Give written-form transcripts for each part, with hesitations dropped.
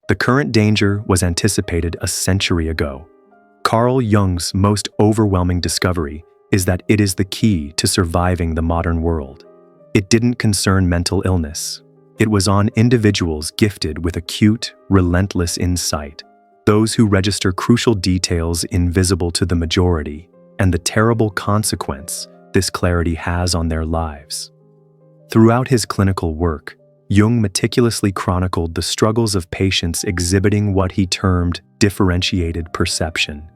The current danger was anticipated a century ago. Carl Jung's most overwhelming discovery is that it is the key to surviving the modern world. It didn't concern mental illness. It was on individuals gifted with acute, relentless insight, those who register crucial details invisible to the majority, and the terrible consequence this clarity has on their lives. Throughout his clinical work, Jung meticulously chronicled the struggles of patients exhibiting what he termed differentiated perception.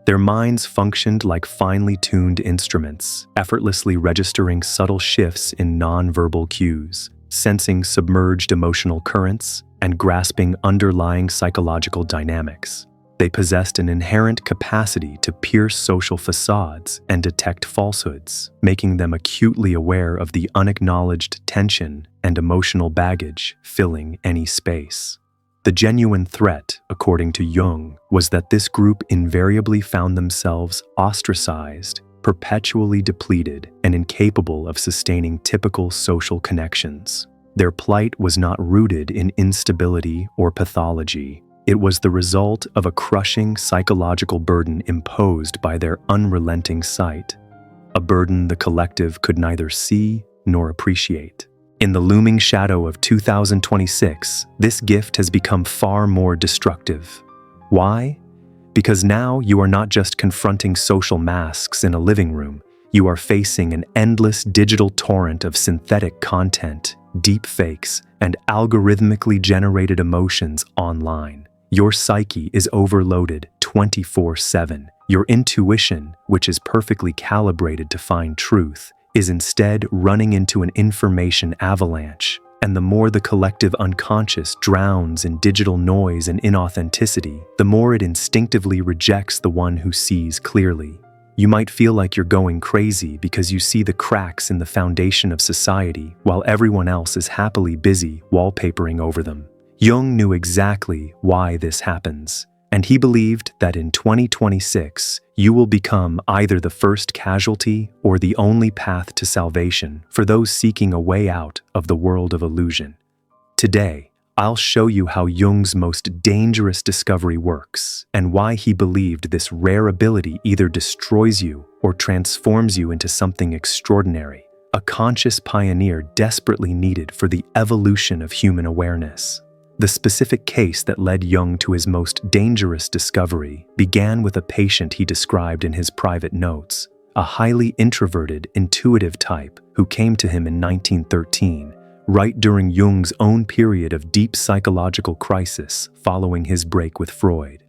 Their minds functioned like finely tuned instruments, effortlessly registering subtle shifts in nonverbal cues, sensing submerged emotional currents, and grasping underlying psychological dynamics. They possessed an inherent capacity to pierce social facades and detect falsehoods, making them acutely aware of the unacknowledged tension and emotional baggage filling any space. The genuine threat, according to Jung, was that this group invariably found themselves ostracized, perpetually depleted, and incapable of sustaining typical social connections. Their plight was not rooted in instability or pathology. It was the result of a crushing psychological burden imposed by their unrelenting sight, a burden the collective could neither see nor appreciate. In the looming shadow of 2026, this gift has become far more destructive. Why? Because now you are not just confronting social masks in a living room, you are facing an endless digital torrent of synthetic content, deepfakes, and algorithmically generated emotions online. Your psyche is overloaded 24/7. Your intuition, which is perfectly calibrated to find truth, is instead running into an information avalanche. And the more the collective unconscious drowns in digital noise and inauthenticity, the more it instinctively rejects the one who sees clearly. You might feel like you're going crazy because you see the cracks in the foundation of society while everyone else is happily busy wallpapering over them. Jung knew exactly why this happens, and he believed that in 2026, you will become either the first casualty or the only path to salvation for those seeking a way out of the world of illusion. Today, I'll show you how Jung's most dangerous discovery works and why he believed this rare ability either destroys you or transforms you into something extraordinary, a conscious pioneer desperately needed for the evolution of human awareness. The specific case that led Jung to his most dangerous discovery began with a patient he described in his private notes, a highly introverted, intuitive type who came to him in 1913, right during Jung's own period of deep psychological crisis following his break with Freud.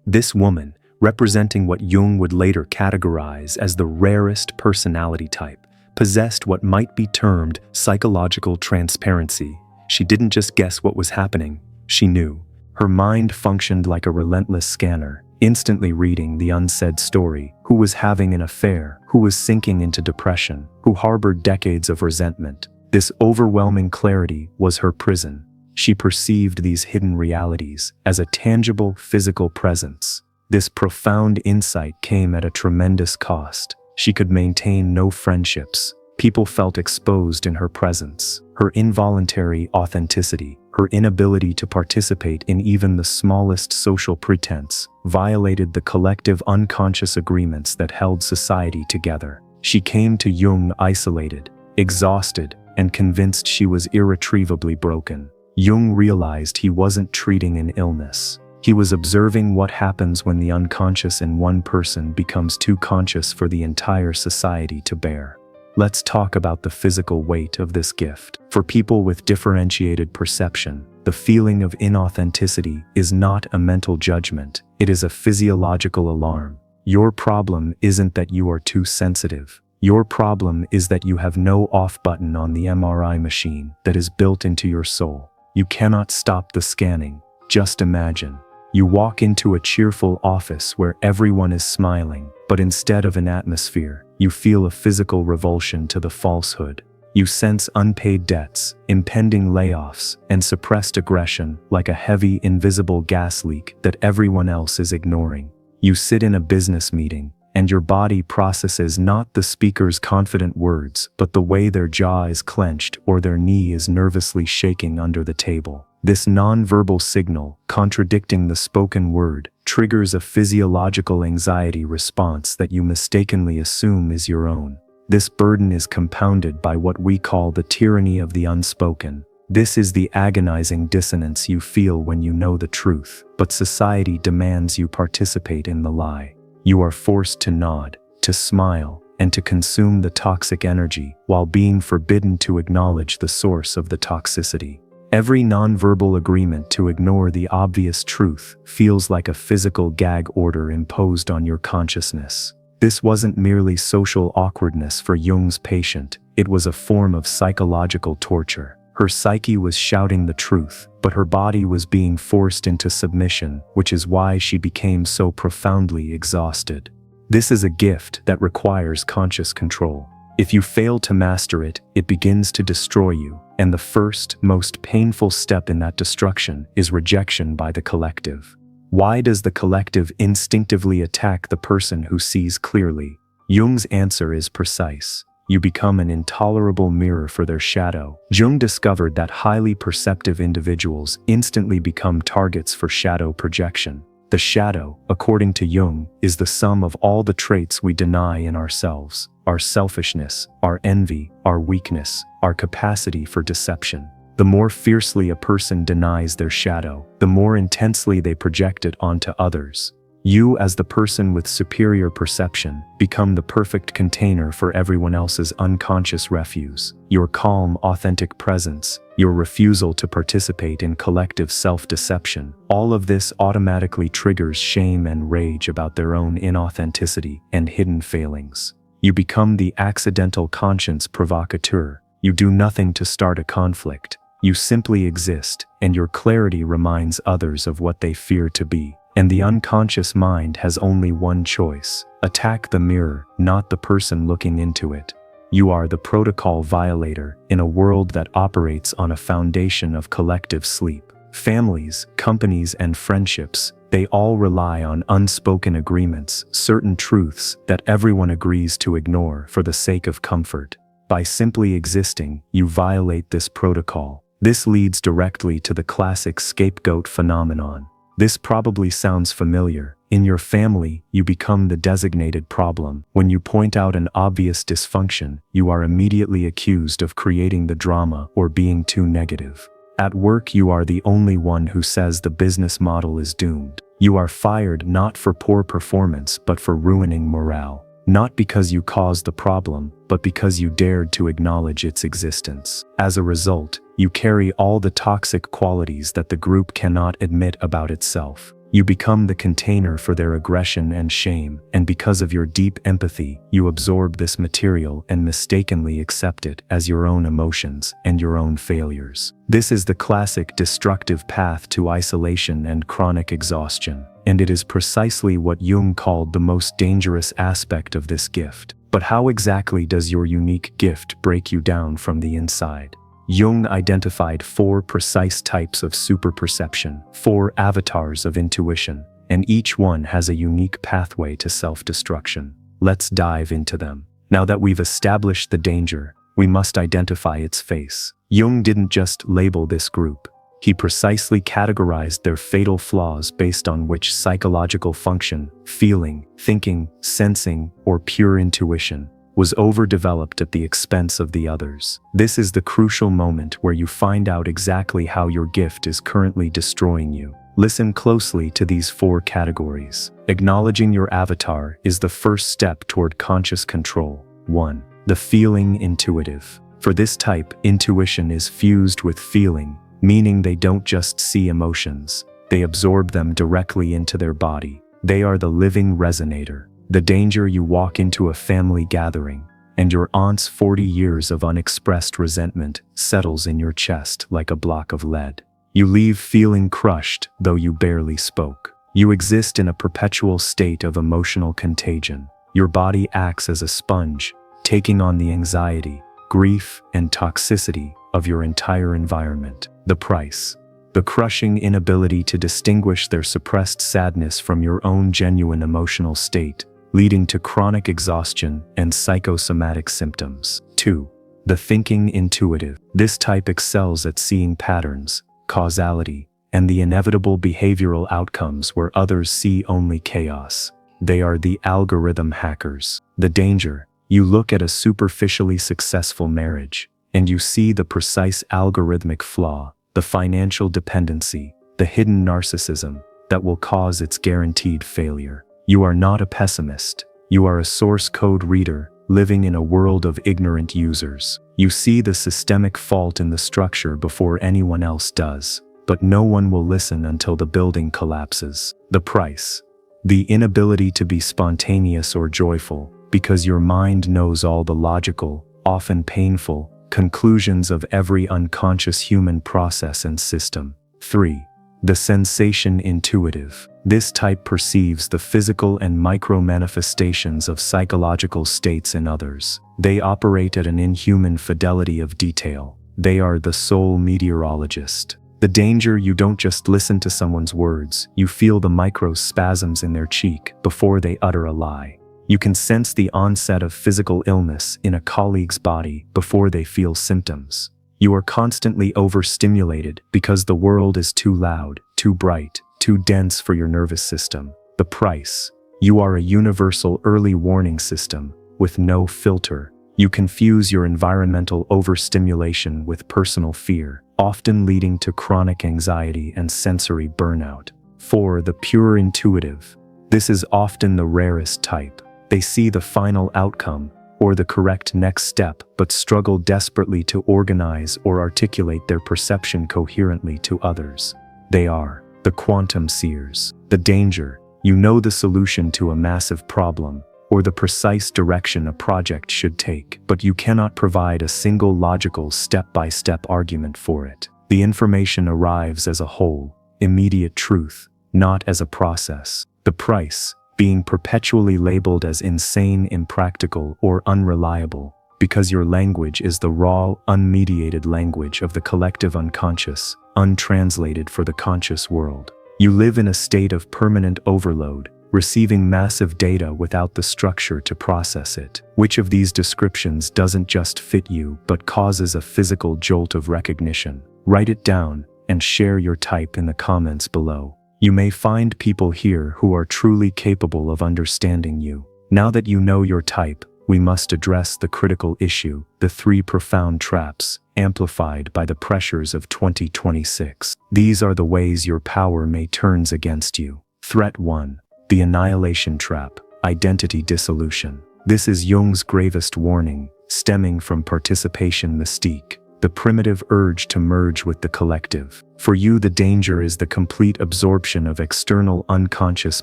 This woman, representing what Jung would later categorize as the rarest personality type, possessed what might be termed psychological transparency. She didn't just guess what was happening, she knew. Her mind functioned like a relentless scanner, instantly reading the unsaid story: who was having an affair, who was sinking into depression, who harbored decades of resentment. This overwhelming clarity was her prison. She perceived these hidden realities as a tangible physical presence. This profound insight came at a tremendous cost. She could maintain no friendships. People felt exposed in her presence. Her involuntary authenticity, her inability to participate in even the smallest social pretense, violated the collective unconscious agreements that held society together. She came to Jung isolated, exhausted, and convinced she was irretrievably broken. Jung realized he wasn't treating an illness. He was observing what happens when the unconscious in one person becomes too conscious for the entire society to bear. Let's talk about the physical weight of this gift. For people with differentiated perception, the feeling of inauthenticity is not a mental judgment, it is a physiological alarm. Your problem isn't that you are too sensitive. Your problem is that you have no off button on the MRI machine that is built into your soul. You cannot stop the scanning. Just imagine. You walk into a cheerful office where everyone is smiling, but instead of an atmosphere, you feel a physical revulsion to the falsehood. You sense unpaid debts, impending layoffs, and suppressed aggression like a heavy, invisible gas leak that everyone else is ignoring. You sit in a business meeting, and your body processes not the speaker's confident words, but the way their jaw is clenched or their knee is nervously shaking under the table. This nonverbal signal, contradicting the spoken word, triggers a physiological anxiety response that you mistakenly assume is your own. This burden is compounded by what we call the tyranny of the unspoken. This is the agonizing dissonance you feel when you know the truth, but society demands you participate in the lie. You are forced to nod, to smile, and to consume the toxic energy while being forbidden to acknowledge the source of the toxicity. Every nonverbal agreement to ignore the obvious truth feels like a physical gag order imposed on your consciousness. This wasn't merely social awkwardness for Jung's patient, it was a form of psychological torture. Her psyche was shouting the truth, but her body was being forced into submission, which is why she became so profoundly exhausted. This is a gift that requires conscious control. If you fail to master it, it begins to destroy you, and the first, most painful step in that destruction is rejection by the collective. Why does the collective instinctively attack the person who sees clearly? Jung's answer is precise. You become an intolerable mirror for their shadow. Jung discovered that highly perceptive individuals instantly become targets for shadow projection. The shadow, according to Jung, is the sum of all the traits we deny in ourselves: our selfishness, our envy, our weakness, our capacity for deception. The more fiercely a person denies their shadow, the more intensely they project it onto others. You, as the person with superior perception, become the perfect container for everyone else's unconscious refuse. Your calm, authentic presence, your refusal to participate in collective self-deception, all of this automatically triggers shame and rage about their own inauthenticity and hidden failings. You become the accidental conscience provocateur. You do nothing to start a conflict. You simply exist, and your clarity reminds others of what they fear to be. And the unconscious mind has only one choice: attack the mirror, not the person looking into it. You are the protocol violator in a world that operates on a foundation of collective sleep. Families, companies, and friendships, they all rely on unspoken agreements, certain truths that everyone agrees to ignore for the sake of comfort. By simply existing, you violate this protocol. This leads directly to the classic scapegoat phenomenon. This probably sounds familiar. In your family, you become the designated problem. When you point out an obvious dysfunction, you are immediately accused of creating the drama or being too negative. At work, you are the only one who says the business model is doomed. You are fired not for poor performance but for ruining morale. Not because you caused the problem, but because you dared to acknowledge its existence. As a result, you carry all the toxic qualities that the group cannot admit about itself. You become the container for their aggression and shame, and because of your deep empathy, you absorb this material and mistakenly accept it as your own emotions and your own failures. This is the classic destructive path to isolation and chronic exhaustion, and it is precisely what Jung called the most dangerous aspect of this gift. But how exactly does your unique gift break you down from the inside? Jung identified 4 precise types of superperception, 4 avatars of intuition, and each one has a unique pathway to self-destruction. Let's dive into them. Now that we've established the danger, we must identify its face. Jung didn't just label this group. He precisely categorized their fatal flaws based on which psychological function, feeling, thinking, sensing, or pure intuition was overdeveloped at the expense of the others. This is the crucial moment where you find out exactly how your gift is currently destroying you. Listen closely to these 4 categories. Acknowledging your avatar is the first step toward conscious control. 1. The feeling intuitive. For this type, intuition is fused with feeling, meaning they don't just see emotions, they absorb them directly into their body. They are the living resonator. The danger: you walk into a family gathering, and your aunt's 40 years of unexpressed resentment settles in your chest like a block of lead. You leave feeling crushed, though you barely spoke. You exist in a perpetual state of emotional contagion. Your body acts as a sponge, taking on the anxiety, grief, and toxicity of your entire environment. The price: the crushing inability to distinguish their suppressed sadness from your own genuine emotional state, leading to chronic exhaustion and psychosomatic symptoms. 2. The thinking intuitive. This type excels at seeing patterns, causality, and the inevitable behavioral outcomes where others see only chaos. They are the algorithm hackers. The danger: you look at a superficially successful marriage, and you see the precise algorithmic flaw, the financial dependency, the hidden narcissism that will cause its guaranteed failure. You are not a pessimist. You are a source code reader, living in a world of ignorant users. You see the systemic fault in the structure before anyone else does, but no one will listen until the building collapses. The price: the inability to be spontaneous or joyful, because your mind knows all the logical, often painful, conclusions of every unconscious human process and system. 3. The sensation intuitive. This type perceives the physical and micro manifestations of psychological states in others. They operate at an inhuman fidelity of detail. They are the soul meteorologist. The danger: you don't just listen to someone's words, you feel the micro spasms in their cheek before they utter a lie. You can sense the onset of physical illness in a colleague's body before they feel symptoms. You are constantly overstimulated because the world is too loud, too bright, too dense for your nervous system. The price: you are a universal early warning system with no filter. You confuse your environmental overstimulation with personal fear, often leading to chronic anxiety and sensory burnout. 4. The pure intuitive. This is often the rarest type. They see the final outcome, or the correct next step, but struggle desperately to organize or articulate their perception coherently to others. They are the quantum seers. The danger: you know the solution to a massive problem, or the precise direction a project should take, but you cannot provide a single logical step-by-step argument for it. The information arrives as a whole, immediate truth, not as a process. The price: being perpetually labeled as insane, impractical, or unreliable, because your language is the raw, unmediated language of the collective unconscious, untranslated for the conscious world. You live in a state of permanent overload, receiving massive data without the structure to process it. Which of these descriptions doesn't just fit you but causes a physical jolt of recognition? Write it down and share your type in the comments below. You may find people here who are truly capable of understanding you. Now that you know your type, we must address the critical issue: the 3 profound traps, amplified by the pressures of 2026. These are the ways your power may turn against you. Threat 1. The annihilation trap, identity dissolution. This is Jung's gravest warning, stemming from participation mystique, the primitive urge to merge with the collective. For you, the danger is the complete absorption of external unconscious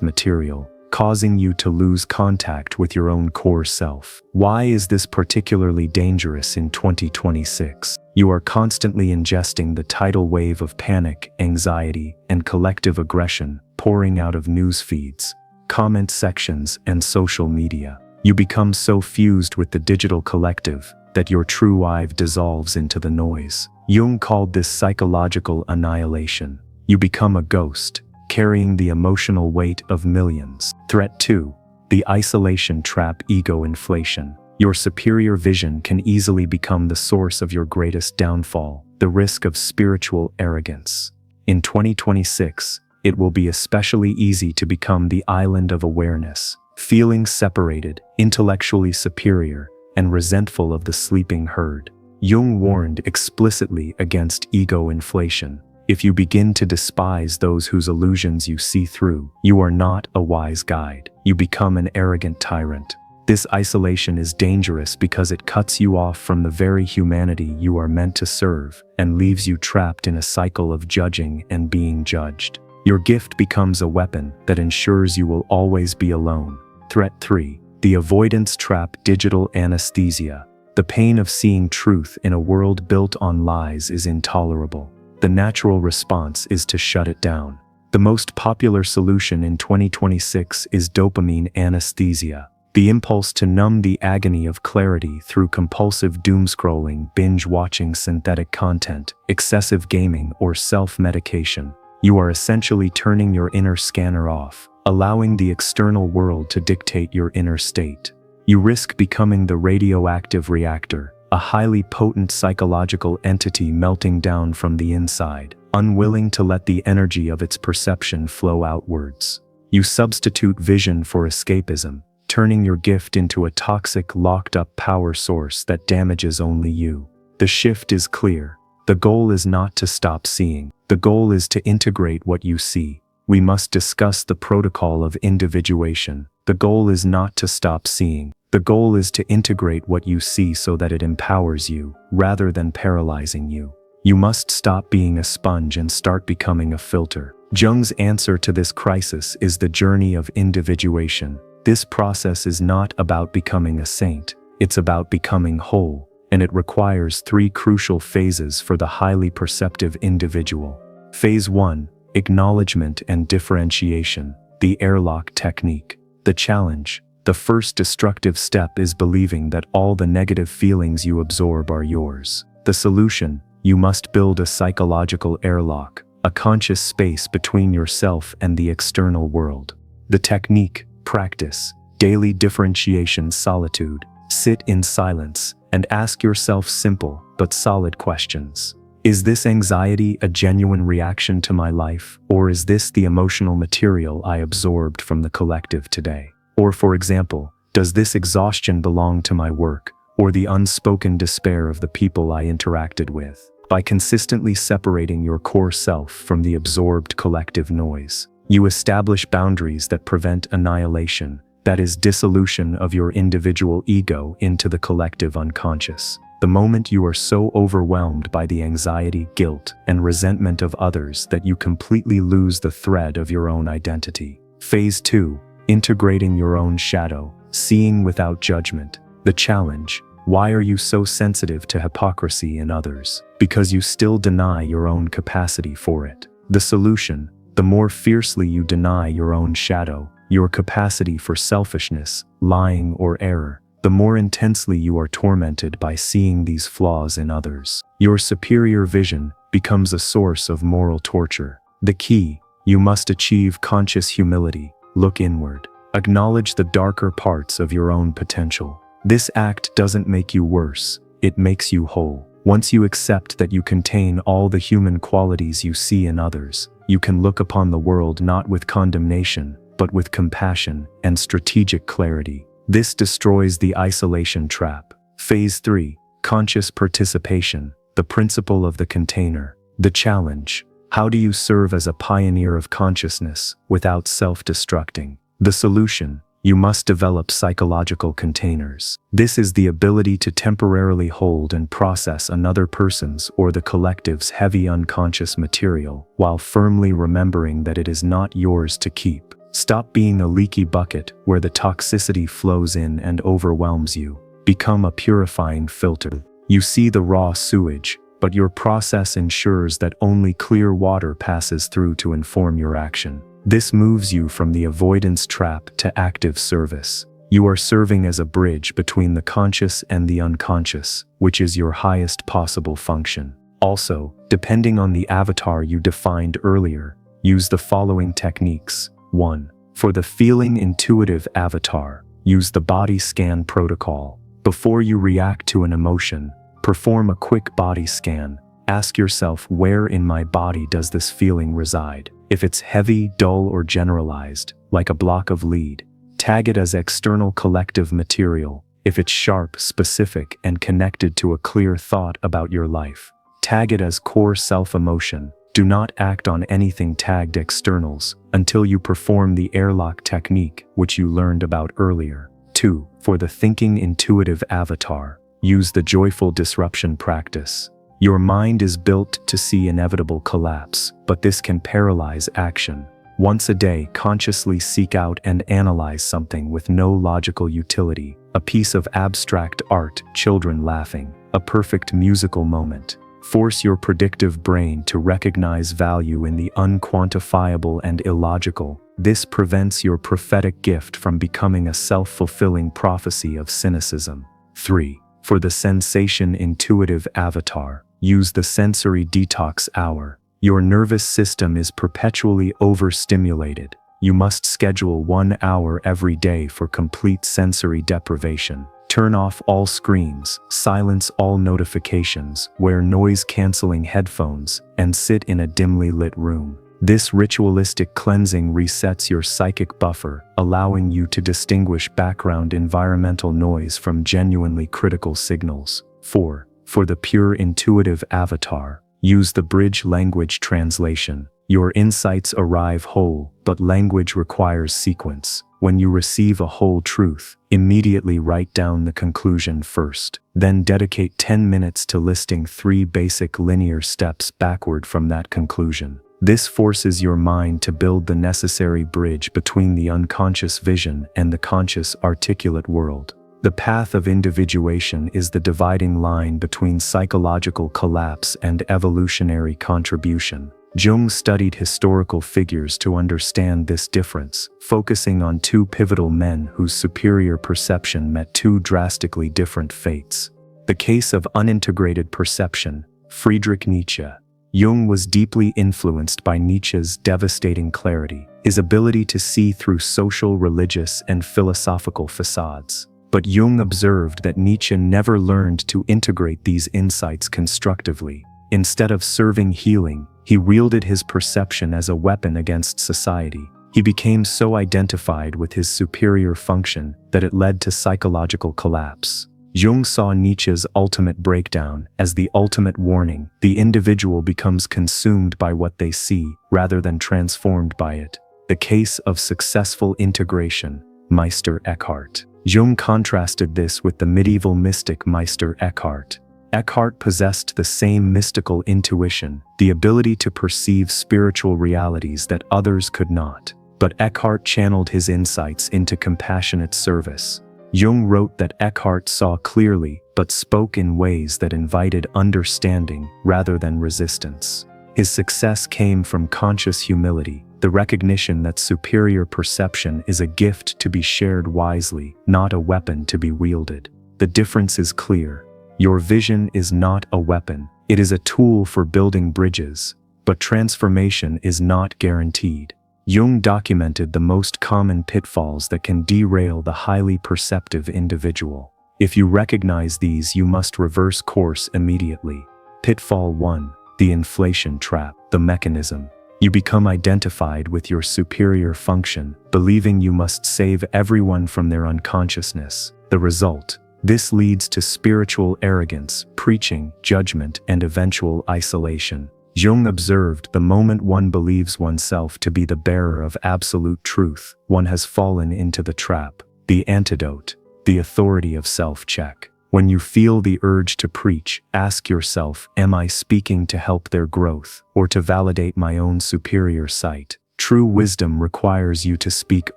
material, causing you to lose contact with your own core self. Why is this particularly dangerous in 2026? You are constantly ingesting the tidal wave of panic, anxiety, and collective aggression pouring out of news feeds, comment sections, and social media. You become so fused with the digital collective that your true I dissolves into the noise. Jung called this psychological annihilation. You become a ghost, carrying the emotional weight of millions. Threat 2. The isolation trap, ego inflation. Your superior vision can easily become the source of your greatest downfall, the risk of spiritual arrogance. In 2026, it will be especially easy to become the island of awareness, feeling separated, intellectually superior, and resentful of the sleeping herd. Jung warned explicitly against ego inflation. If you begin to despise those whose illusions you see through, you are not a wise guide. You become an arrogant tyrant. This isolation is dangerous because it cuts you off from the very humanity you are meant to serve and leaves you trapped in a cycle of judging and being judged. Your gift becomes a weapon that ensures you will always be alone. Threat 3. The avoidance trap, digital anesthesia. The pain of seeing truth in a world built on lies is intolerable. The natural response is to shut it down. The most popular solution in 2026 is dopamine anesthesia, the impulse to numb the agony of clarity through compulsive doomscrolling, binge-watching synthetic content, excessive gaming, or self-medication. You are essentially turning your inner scanner off, allowing the external world to dictate your inner state. You risk becoming the radioactive reactor, a highly potent psychological entity melting down from the inside. unwilling to let the energy of its perception flow outwards. You substitute vision for escapism, turning your gift into a toxic, locked-up power source that damages only you. The shift is clear. The goal is not to stop seeing. The goal is to integrate what you see. We must discuss the protocol of individuation. The goal is not to stop seeing. The goal is to integrate what you see so that it empowers you, rather than paralyzing you. You must stop being a sponge and start becoming a filter. Jung's answer to this crisis is the journey of individuation. This process is not about becoming a saint. It's about becoming whole, and it requires 3 crucial phases for the highly perceptive individual. Phase 1. Acknowledgement and differentiation. The airlock technique. The challenge. The first destructive step is believing that all the negative feelings you absorb are yours. The solution. You must build a psychological airlock, a conscious space between yourself and the external world. The technique. Practice. Daily differentiation solitude. Sit in silence and ask yourself simple but solid questions. Is this anxiety a genuine reaction to my life, or is this the emotional material I absorbed from the collective today? Or for example, does this exhaustion belong to my work, or the unspoken despair of the people I interacted with? By consistently separating your core self from the absorbed collective noise, you establish boundaries that prevent annihilation, that is, dissolution of your individual ego into the collective unconscious. The moment you are so overwhelmed by the anxiety, guilt, and resentment of others that you completely lose the thread of your own identity. Phase 2. Integrating your own shadow, seeing without judgment. The challenge. Why are you so sensitive to hypocrisy in others? Because you still deny your own capacity for it. The solution. The more fiercely you deny your own shadow, your capacity for selfishness, lying, or error, the more intensely you are tormented by seeing these flaws in others. Your superior vision becomes a source of moral torture. The key. You must achieve conscious humility. Look inward. Acknowledge the darker parts of your own potential. This act doesn't make you worse, it makes you whole. Once you accept that you contain all the human qualities you see in others, you can look upon the world not with condemnation, but with compassion and strategic clarity. This destroys the isolation trap. Phase 3. Conscious participation. The principle of the container. The challenge. How do you serve as a pioneer of consciousness without self-destructing? The solution. You must develop psychological containers. This is the ability to temporarily hold and process another person's or the collective's heavy unconscious material, while firmly remembering that it is not yours to keep. Stop being a leaky bucket where the toxicity flows in and overwhelms you. Become a purifying filter. You see the raw sewage, but your process ensures that only clear water passes through to inform your action. This moves you from the avoidance trap to active service. You are serving as a bridge between the conscious and the unconscious, which is your highest possible function. Also, depending on the avatar you defined earlier, use the following techniques. 1. For the feeling intuitive avatar, use the body scan protocol. Before you react to an emotion, perform a quick body scan. Ask yourself, where in my body does this feeling reside? If it's heavy, dull, or generalized, like a block of lead, tag it as external collective material. If it's sharp, specific, and connected to a clear thought about your life, tag it as core self-emotion. Do not act on anything tagged externals until you perform the airlock technique, which you learned about earlier. 2. For the thinking intuitive avatar, use the joyful disruption practice. Your mind is built to see inevitable collapse, but this can paralyze action. Once a day, consciously seek out and analyze something with no logical utility. A piece of abstract art, children laughing, a perfect musical moment. Force your predictive brain to recognize value in the unquantifiable and illogical. This prevents your prophetic gift from becoming a self-fulfilling prophecy of cynicism. 3. For the sensation intuitive avatar, use the sensory detox hour. Your nervous system is perpetually overstimulated. You must schedule 1 hour every day for complete sensory deprivation. Turn off all screens, silence all notifications, wear noise-canceling headphones, and sit in a dimly lit room. This ritualistic cleansing resets your psychic buffer, allowing you to distinguish background environmental noise from genuinely critical signals. 4. For the pure intuitive avatar, use the bridge language translation. Your insights arrive whole, but language requires sequence. When you receive a whole truth, immediately write down the conclusion first. Then dedicate 10 minutes to listing 3 basic linear steps backward from that conclusion. This forces your mind to build the necessary bridge between the unconscious vision and the conscious articulate world. The path of individuation is the dividing line between psychological collapse and evolutionary contribution. Jung studied historical figures to understand this difference, focusing on 2 pivotal men whose superior perception met 2 drastically different fates. The case of unintegrated perception, Friedrich Nietzsche. Jung was deeply influenced by Nietzsche's devastating clarity, his ability to see through social, religious, and philosophical facades. But Jung observed that Nietzsche never learned to integrate these insights constructively. Instead of serving healing, he wielded his perception as a weapon against society. He became so identified with his superior function that it led to psychological collapse. Jung saw Nietzsche's ultimate breakdown as the ultimate warning: the individual becomes consumed by what they see, rather than transformed by it. The case of successful integration, Meister Eckhart. Jung contrasted this with the medieval mystic Meister Eckhart. Eckhart possessed the same mystical intuition, the ability to perceive spiritual realities that others could not. But Eckhart channeled his insights into compassionate service. Jung wrote that Eckhart saw clearly, but spoke in ways that invited understanding rather than resistance. His success came from conscious humility, the recognition that superior perception is a gift to be shared wisely, not a weapon to be wielded. The difference is clear. Your vision is not a weapon, it is a tool for building bridges, but transformation is not guaranteed. Jung documented the most common pitfalls that can derail the highly perceptive individual. If you recognize these, you must reverse course immediately. Pitfall 1. The inflation trap, the mechanism. You become identified with your superior function, believing you must save everyone from their unconsciousness. The result: this leads to spiritual arrogance, preaching, judgment, and eventual isolation. Jung observed the moment one believes oneself to be the bearer of absolute truth, one has fallen into the trap. The antidote: the authority of self-check. When you feel the urge to preach, ask yourself, am I speaking to help their growth, or to validate my own superior sight? True wisdom requires you to speak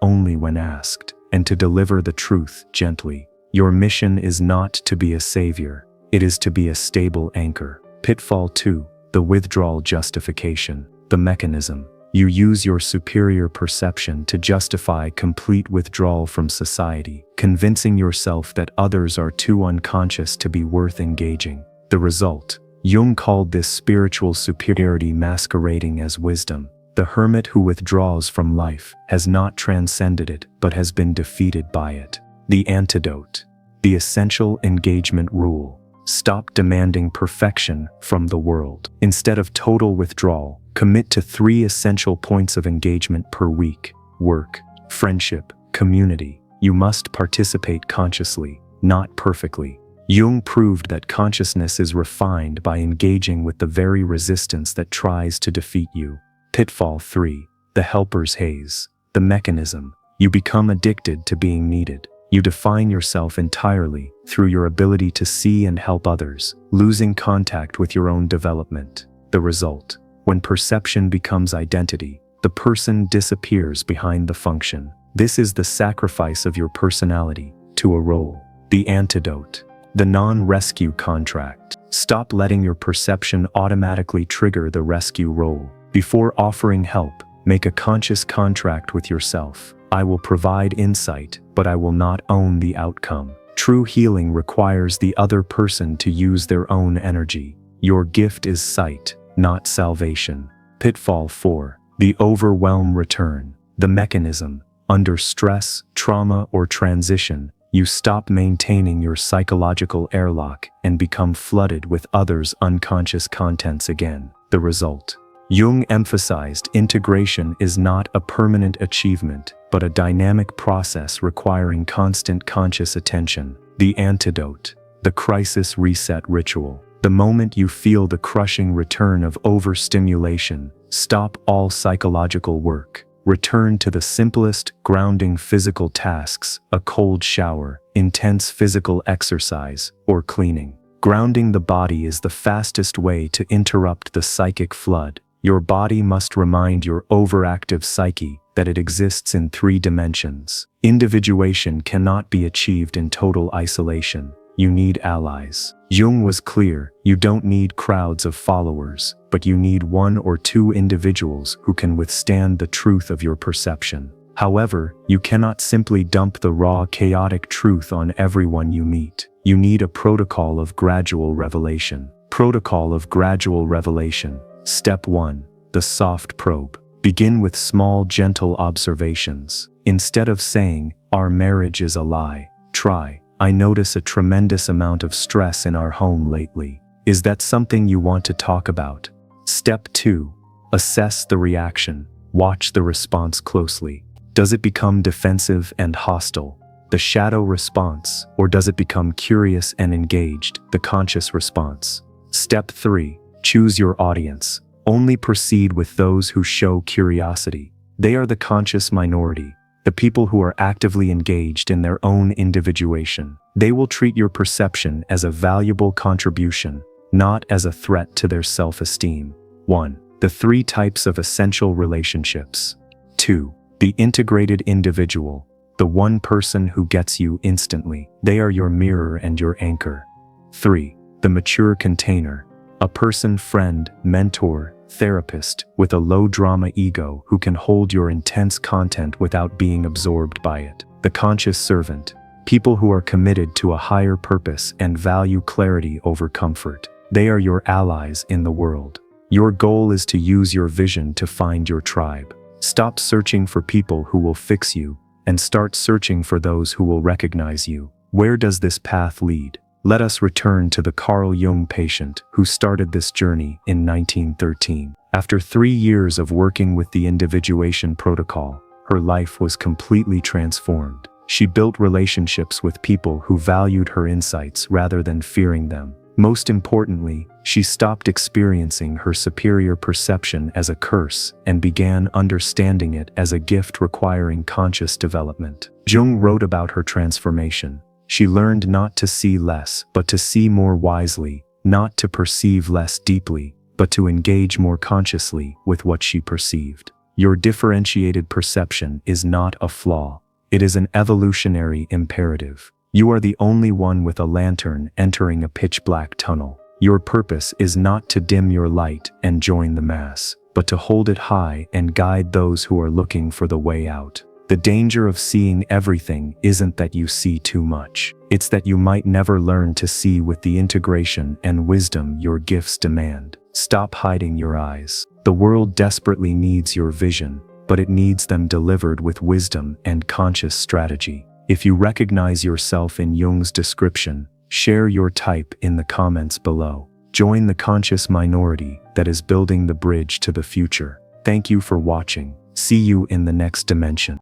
only when asked, and to deliver the truth gently. Your mission is not to be a savior, it is to be a stable anchor. Pitfall 2. The withdrawal justification, the mechanism. You use your superior perception to justify complete withdrawal from society, convincing yourself that others are too unconscious to be worth engaging. The result: Jung called this spiritual superiority masquerading as wisdom. The hermit who withdraws from life has not transcended it, but has been defeated by it. The antidote: the essential engagement rule. Stop demanding perfection from the world. Instead of total withdrawal, commit to 3 essential points of engagement per week: work, friendship, community. You must participate consciously, not perfectly. Jung proved that consciousness is refined by engaging with the very resistance that tries to defeat you. Pitfall 3. The helper's haze, the mechanism. You become addicted to being needed. You define yourself entirely through your ability to see and help others, losing contact with your own development. The result: when perception becomes identity, the person disappears behind the function. This is the sacrifice of your personality to a role. The antidote: the non-rescue contract. Stop letting your perception automatically trigger the rescue role. Before offering help, make a conscious contract with yourself. I will provide insight, but I will not own the outcome. True healing requires the other person to use their own energy. Your gift is sight, not salvation. Pitfall 4. The overwhelm return, the mechanism. Under stress, trauma, or transition, You stop maintaining your psychological airlock and become flooded with others' unconscious contents again. The result. Jung emphasized integration is not a permanent achievement, but a dynamic process requiring constant conscious attention. The antidote. The crisis reset ritual. The moment you feel the crushing return of overstimulation, stop all psychological work. Return to the simplest, grounding physical tasks, a cold shower, intense physical exercise, or cleaning. Grounding the body is the fastest way to interrupt the psychic flood. Your body must remind your overactive psyche that it exists in 3 dimensions. Individuation cannot be achieved in total isolation. You need allies. Jung was clear, you don't need crowds of followers, but you need 1 or 2 individuals who can withstand the truth of your perception. However, you cannot simply dump the raw, chaotic truth on everyone you meet. You need a protocol of gradual revelation. Protocol of gradual revelation. Step 1. The soft probe. Begin with small, gentle observations. Instead of saying, "Our marriage is a lie," try, "I notice a tremendous amount of stress in our home lately. Is that something you want to talk about?" Step 2. Assess the reaction. Watch the response closely. Does it become defensive and hostile, the shadow response, or does it become curious and engaged, the conscious response? Step 3. Choose your audience. Only proceed with those who show curiosity. They are the conscious minority, the people who are actively engaged in their own individuation. They will treat your perception as a valuable contribution, not as a threat to their self-esteem. 1. The 3 types of essential relationships. 2. The integrated individual, the one person who gets you instantly. They are your mirror and your anchor. 3. The mature container, a person, friend, mentor, therapist with a low-drama ego who can hold your intense content without being absorbed by it. The conscious servant, people who are committed to a higher purpose and value clarity over comfort. They are your allies in the world. Your goal is to use your vision to find your tribe. Stop searching for people who will fix you and start searching for those who will recognize you. Where does this path lead? Let us return to the Carl Jung patient who started this journey in 1913. After 3 years of working with the individuation protocol, her life was completely transformed. She built relationships with people who valued her insights rather than fearing them. Most importantly, she stopped experiencing her superior perception as a curse and began understanding it as a gift requiring conscious development. Jung wrote about her transformation. She learned not to see less, but to see more wisely, not to perceive less deeply, but to engage more consciously with what she perceived. Your differentiated perception is not a flaw. It is an evolutionary imperative. You are the only one with a lantern entering a pitch-black tunnel. Your purpose is not to dim your light and join the mass, but to hold it high and guide those who are looking for the way out. The danger of seeing everything isn't that you see too much. It's that you might never learn to see with the integration and wisdom your gifts demand. Stop hiding your eyes. The world desperately needs your vision, but it needs them delivered with wisdom and conscious strategy. If you recognize yourself in Jung's description, share your type in the comments below. Join the conscious minority that is building the bridge to the future. Thank you for watching. See you in the next dimension.